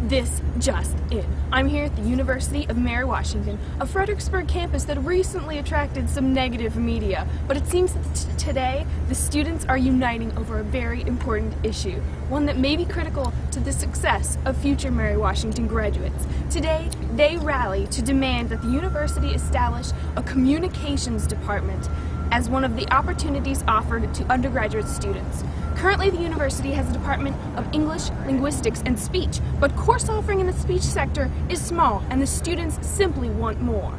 This just in. I'm here at the University of Mary Washington, a Fredericksburg campus that recently attracted some negative media. But it seems that today, the students are uniting over a very important issue, one that may be critical to the success of future Mary Washington graduates. Today, they rally to demand that the university establish a communications department as one of the opportunities offered to undergraduate students. Currently, the university has a Department of English, Linguistics, and Speech, but course offering in the speech sector is small, and the students simply want more.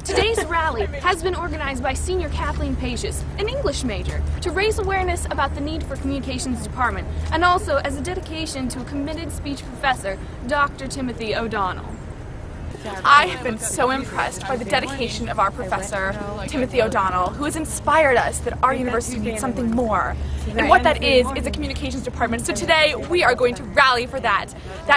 Today's rally has been organized by Senior Kathleen Pacious, an English major, to raise awareness about the need for communications department, and also as a dedication to a committed speech professor, Dr. Timothy O'Donnell. I have been so impressed by the dedication of our professor, Timothy O'Donnell, who has inspired us that our university needs something more. And what that is a communications department. So today, we are going to rally for that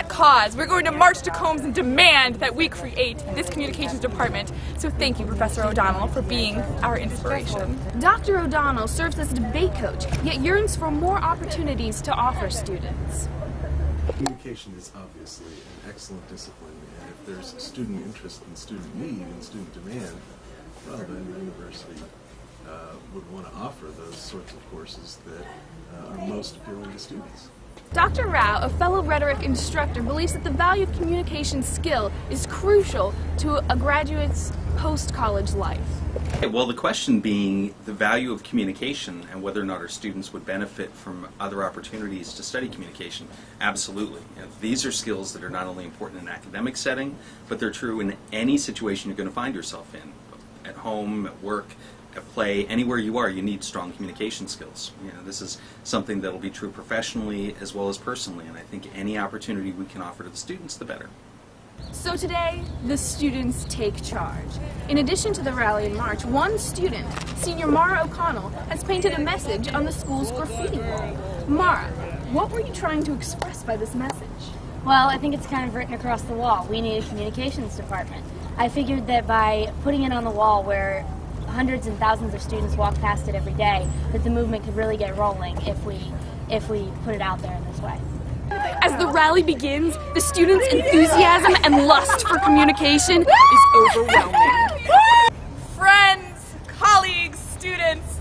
cause. We're going to march to Combs and demand that we create this communications department. So thank you, Professor O'Donnell, for being our inspiration. Dr. O'Donnell serves as a debate coach, yet yearns for more opportunities to offer students. Communication is obviously an excellent discipline, and if there's student interest and student need and student demand, well, then the university would want to offer those sorts of courses that are most appealing to students. Dr. Rao, a fellow rhetoric instructor, believes that the value of communication skill is crucial to a graduate's post-college life. Well, the question being the value of communication and whether or not our students would benefit from other opportunities to study communication. Absolutely. These are skills that are not only important in an academic setting, but they're true in any situation you're going to find yourself in. At home, at work, at play, anywhere you are, you need strong communication skills. This is something that will be true professionally as well as personally, and I think any opportunity we can offer to the students, the better. So today, the students take charge. In addition to the rally in March, one student, Senior Mara O'Connell, has painted a message on the school's graffiti wall. Mara, what were you trying to express by this message? Well, I think it's kind of written across the wall. We need a communications department. I figured that by putting it on the wall where hundreds and thousands of students walk past it every day, that the movement could really get rolling if we put it out there in this way. As the rally begins, the students' enthusiasm and lust for communication is overwhelming. Friends, colleagues, students,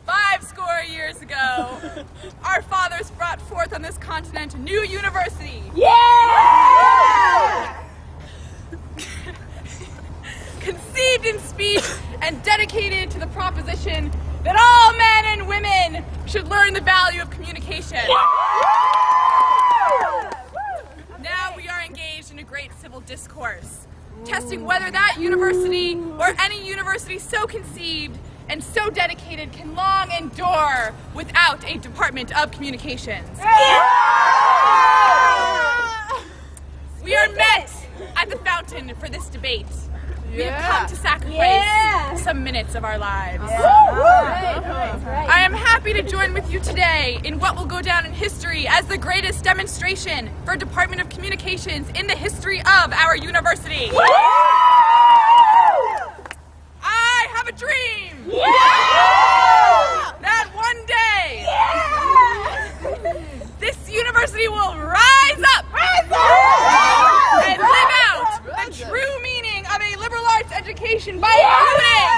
Five score years ago, our fathers brought forth on this continent a new university. Conceived in speech and dedicated to the proposition that all men and women should learn the value of communication. Now we are engaged in a great civil discourse, testing whether that university or any university so conceived and so dedicated can long endure without a Department of Communications. We are met at the fountain for this debate. We have come to sacrifice some minutes of our lives. I am happy to join with you today in what will go down in history as the greatest demonstration for Department of Communications in the history of our university. I have a dream that one day this university will rise up and live out the true meaning of a liberal arts education by including,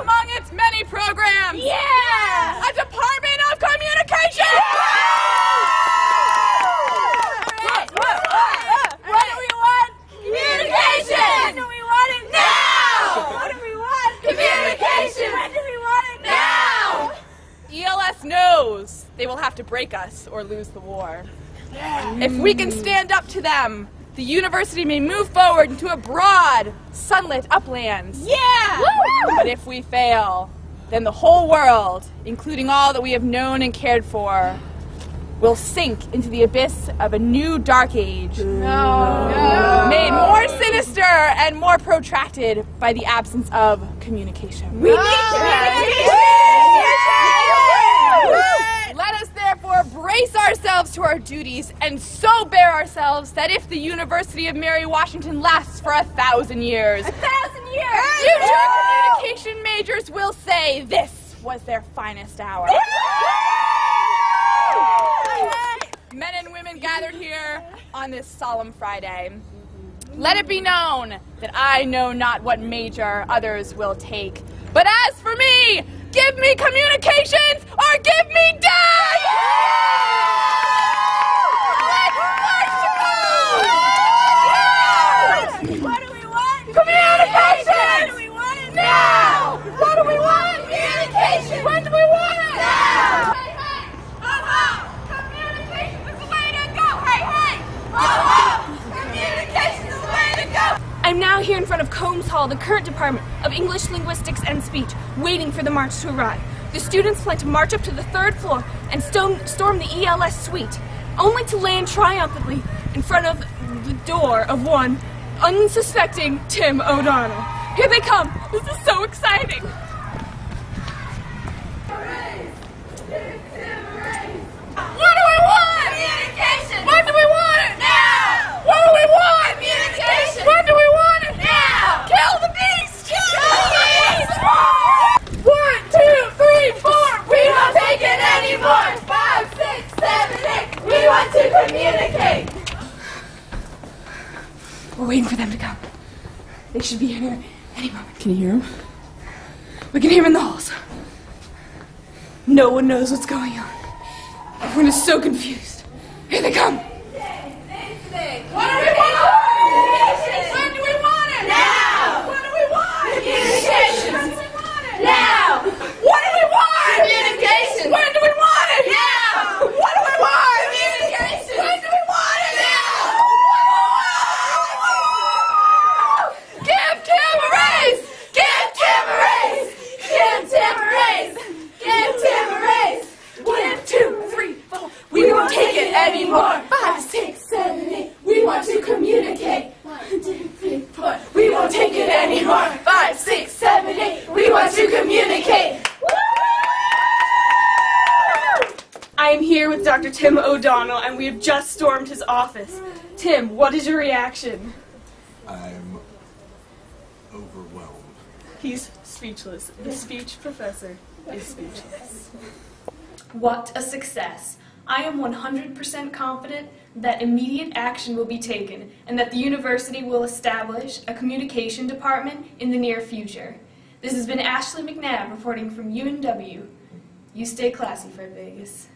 among its many programs, a Department of Communication! What do we want? Communication! When do we want it? Now! What do we want? Communication! When do we want it? Now! ELS knows they will have to break us or lose the war. If we can stand up to them, the university may move forward into a broad, sunlit uplands. But if we fail, then the whole world, including all that we have known and cared for, will sink into the abyss of a new dark age. Made more sinister and more protracted by the absence of communication. We need communication! Let us therefore brace ourselves to our duties and so bear ourselves that if the University of Mary Washington lasts for 1,000 years, 1,000 years, future communication majors will say this was their finest hour. on this solemn Friday. Let it be known that I know not what major others will take. But as for me, give me communications or give me death! Let's march to go! What do we want? Communication! When do we want it? Now! What do we want? Communication! When do we want it? Now! Hey, hey! Communication is the way to go! Hey, hey! Communication is the way to go! I'm now here in front of Combs Hall, the current Department of English, Linguistics, and Speech, waiting for the march to arrive. The students plan to march up to the 3rd floor and storm the ELS suite, only to land triumphantly in front of the door of one unsuspecting Tim O'Donnell. Here they come! This is so exciting! What do we want? Communication! When do we want it? Now! What do we want? Communication! When do we want it? Now! Kill the beast! Kill the beast! 1, 2, 3, 4! We don't take it anymore! 5, 6, 7, 8! We want to communicate! We're waiting for them to come. They should be here any moment. Can you hear them? We can hear them in the halls. No one knows what's going on. Everyone is so confused. Here they come. What do we want? When do we want it? Now! What do we want? Communication! When do we want it? Now! What do we want? Communication! When do we want it? Now! What do we want? Communication! When do we want it? Now! Give Tim a raise! Give Tim a raise! Give Tim a raise! Give Tim a raise! 1, 2, 3, 4. We won't take it anymore. 5, 6, 7, 8. We want to communicate. 1, 2, 3, 4. We won't take it anymore. 5, 6, 7, 8. We want to communicate. I am here with Dr. Tim O'Donnell, and we have just stormed his office. Tim, what is your reaction? I'm overwhelmed. He's speechless. The speech professor is speechless. What a success. I am 100% confident that immediate action will be taken and that the university will establish a communication department in the near future. This has been Ashley McNabb reporting from UMW. You stay classy, Fred Vegas.